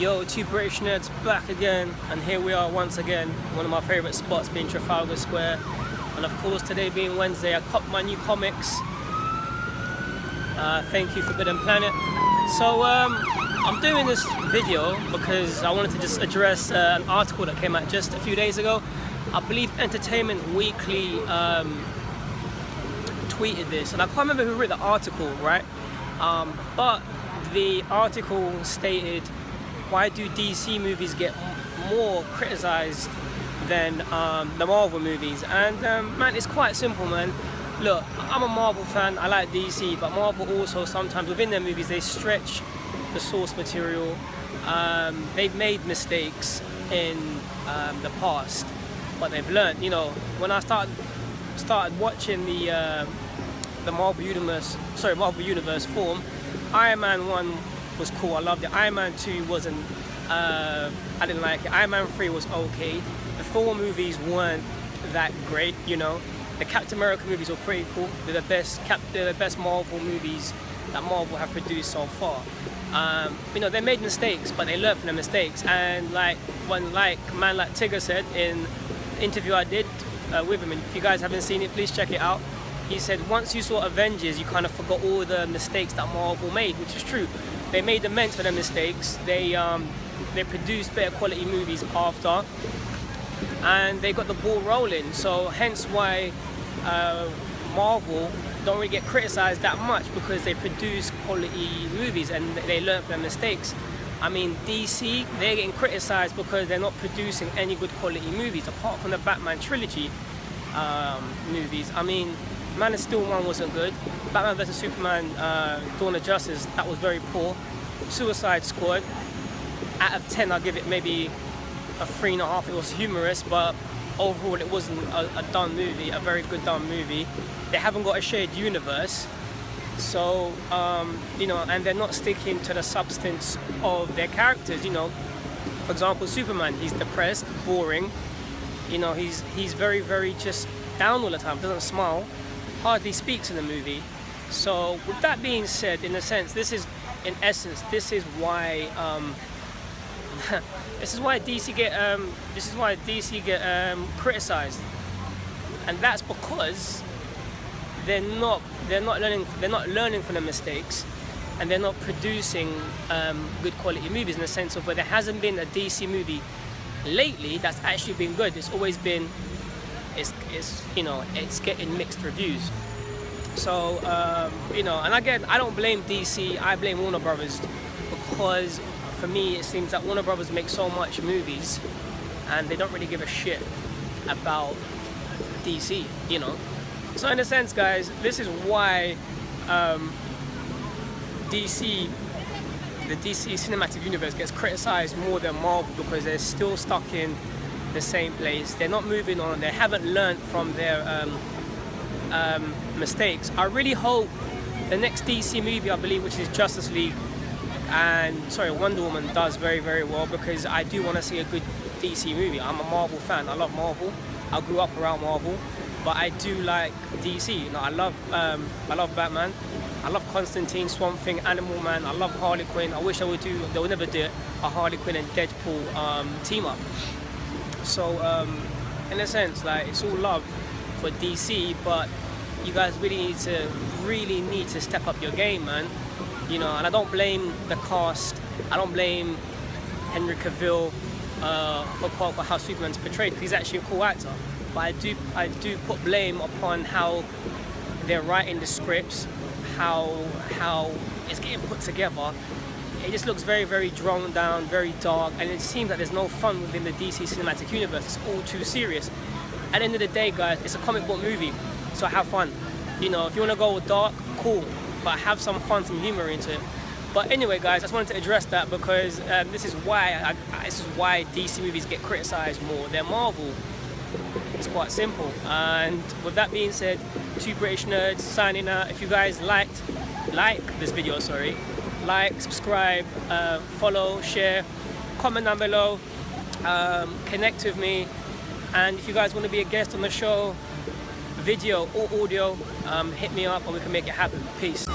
Yo, two British nerds back again, and here we are once again, one of my favourite spots being Trafalgar Square, and of course today being Wednesday I copped my new comics. Thank you Forbidden Planet. So I'm doing this video because I wanted to just address an article that came out just a few days ago. I believe Entertainment Weekly tweeted this, and I can't remember who wrote the article, right? But the article stated, why do DC movies get more criticized than the Marvel movies? And man, it's quite simple, man. Look, I'm a Marvel fan, I like DC, but Marvel also sometimes within their movies they stretch the source material. They've made mistakes in the past, but they've learned. You know, when I started watching the Marvel Universe form, Iron Man 1 was cool, I loved it. Iron Man 2 wasn't, I didn't like it. Iron Man 3 was okay. The Thor movies weren't that great, you know. The Captain America movies were pretty cool. They're the best Marvel movies that Marvel have produced so far. You know, they made mistakes, but they learned from their mistakes. And like man like Tigger said in the interview I did with him, and if you guys haven't seen it, please check it out. He said once you saw Avengers, you kind of forgot all the mistakes that Marvel made, which is true. They made amends for their mistakes. They produced better quality movies after, and they got the ball rolling. So hence why Marvel don't really get criticized that much, because they produce quality movies and they learn from their mistakes. I mean, DC, they're getting criticized because they're not producing any good quality movies apart from the Batman trilogy movies. I mean, Man of Steel 1 wasn't good. Batman vs Superman Dawn of Justice, that was very poor. Suicide Squad, out of 10 I'll give it maybe a 3.5. It was humorous, but overall it wasn't a done movie, a very good done movie. They haven't got a shared universe, so you know, and they're not sticking to the substance of their characters. You know, for example, Superman, he's depressed, boring. You know, he's very, very just down all the time, doesn't smile, hardly speaks in the movie. So with that being said, in a sense, this is why DC get criticized, and that's because they're not learning from their mistakes, and they're not producing good quality movies, in the sense of where there hasn't been a DC movie lately that's actually been good. It's always been, you know, it's getting mixed reviews. So you know, and again, I don't blame DC, I blame Warner Brothers, because for me it seems that Warner Brothers make so much movies and they don't really give a shit about DC, you know. So in a sense, guys, this is why the DC cinematic universe gets criticized more than Marvel, because they're still stuck in the same place. They're not moving on. They haven't learned from their mistakes. I really hope the next DC movie, I believe, which is Justice League and Wonder Woman, does very, very well, because I do want to see a good DC movie. I'm a Marvel fan. I love Marvel. I grew up around Marvel, but I do like DC. You know, I love Batman. I love Constantine, Swamp Thing, Animal Man. I love Harley Quinn. I wish they would never do a Harley Quinn and Deadpool team up. So in a sense, like, it's all love for DC, but you guys really need to step up your game, man. You know, and I don't blame the cast. I don't blame Henry Cavill for how Superman's portrayed, because he's actually a cool actor. But I do put blame upon how they're writing the scripts, how it's getting put together. It just looks very, very drawn down, very dark, and it seems like there's no fun within the DC cinematic universe. It's all too serious. At the end of the day, guys, it's a comic book movie, so have fun. You know, if you want to go dark, cool, but have some fun, some humor into it. But anyway, guys, I just wanted to address that, because this is why DC movies get criticized more than Marvel. It's quite simple. And with that being said, two British nerds signing out. If you guys like this video, like, subscribe, follow, share, comment down below, connect with me, and if you guys want to be a guest on the show, video or audio, hit me up and we can make it happen. Peace.